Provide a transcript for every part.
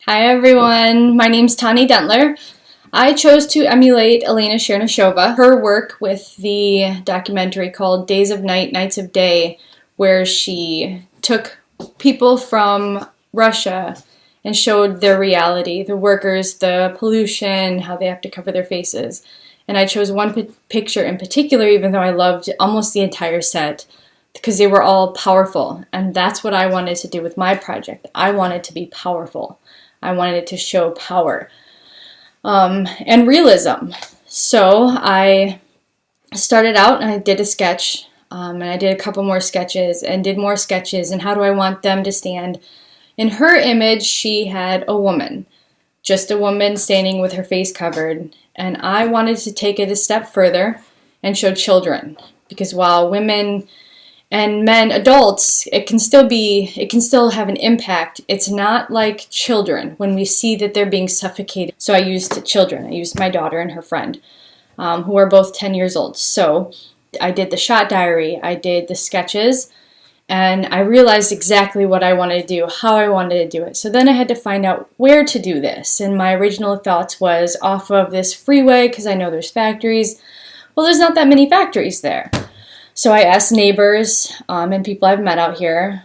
Hi everyone, my name's Tani Dentler. I chose to emulate Elena Chernyshova, her work with the documentary called Days of Night, Nights of Day, where she took people from Russia and showed their reality, the workers, the pollution, how they have to cover their faces. And I chose one picture in particular, even though I loved almost the entire set, because they were all powerful. And that's what I wanted to do with my project. I wanted to be powerful. I wanted it to show power and realism. So I started out and I did a sketch, and I did a couple more sketches and did more sketches, and how do I want them to stand. In her image, she had a woman, just a woman standing with her face covered, and I wanted to take it a step further and show children, because while women and men, adults, it can still have an impact. It's not like children when we see that they're being suffocated. So I used children. I used my daughter and her friend, who are both 10 years old. So I did the shot diary, I did the sketches, and I realized exactly what I wanted to do, how I wanted to do it. So then I had to find out where to do this. And my original thoughts was off of this freeway, because I know there's factories. Well, there's not that many factories there. So I asked neighbors and people I've met out here,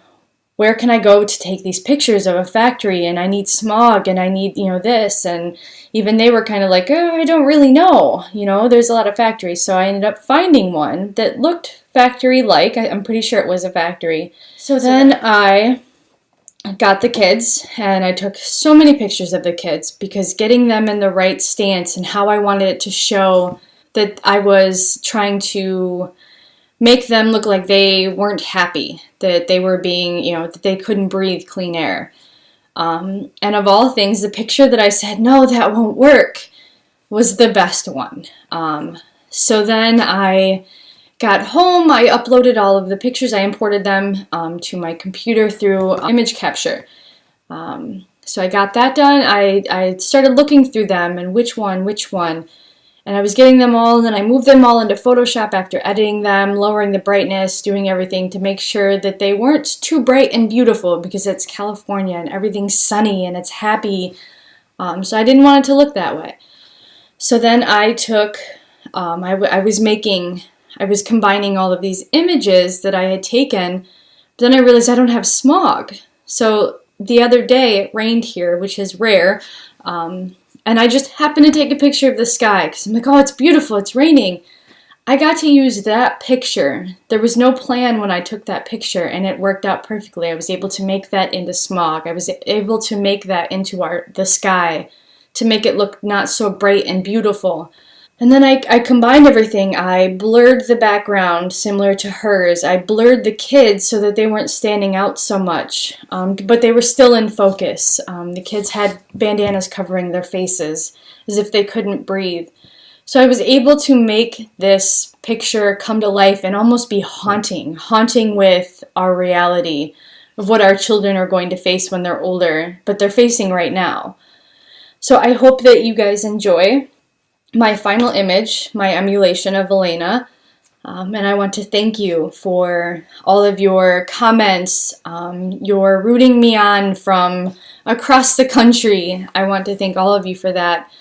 where can I go to take these pictures of a factory, and I need smog, and I need, this, and even they were kind of like, oh, I don't really know, there's a lot of factories. So I ended up finding one that looked factory-like. I'm pretty sure it was a factory. So then I got the kids, and I took so many pictures of the kids, because getting them in the right stance and how I wanted it to show that I was trying to make them look like they weren't happy, that they were being, that they couldn't breathe clean air. And of all things, the picture that I said, no, that won't work, was the best one. So then I got home, I uploaded all of the pictures, I imported them to my computer through image capture. So I got that done. I started looking through them and which one. And I was getting them all, and then I moved them all into Photoshop after editing them, lowering the brightness, doing everything to make sure that they weren't too bright and beautiful, because it's California and everything's sunny and it's happy. So I didn't want it to look that way. So then I took, I was combining all of these images that I had taken, but then I realized I don't have smog. So the other day it rained here, which is rare, and I just happened to take a picture of the sky because I'm like, oh, it's beautiful, it's raining. I got to use that picture. There was no plan when I took that picture, and it worked out perfectly. I was able to make that into smog. I was able to make that into the sky, to make it look not so bright and beautiful. And then I combined everything. I blurred the background similar to hers. I blurred the kids so that they weren't standing out so much, but they were still in focus. The kids had bandanas covering their faces as if they couldn't breathe. So I was able to make this picture come to life and almost be haunting with our reality of what our children are going to face when they're older, but they're facing right now. So I hope that you guys enjoy my final image, my emulation of Elena, and I want to thank you for all of your comments, your rooting me on from across the country. I want to thank all of you for that.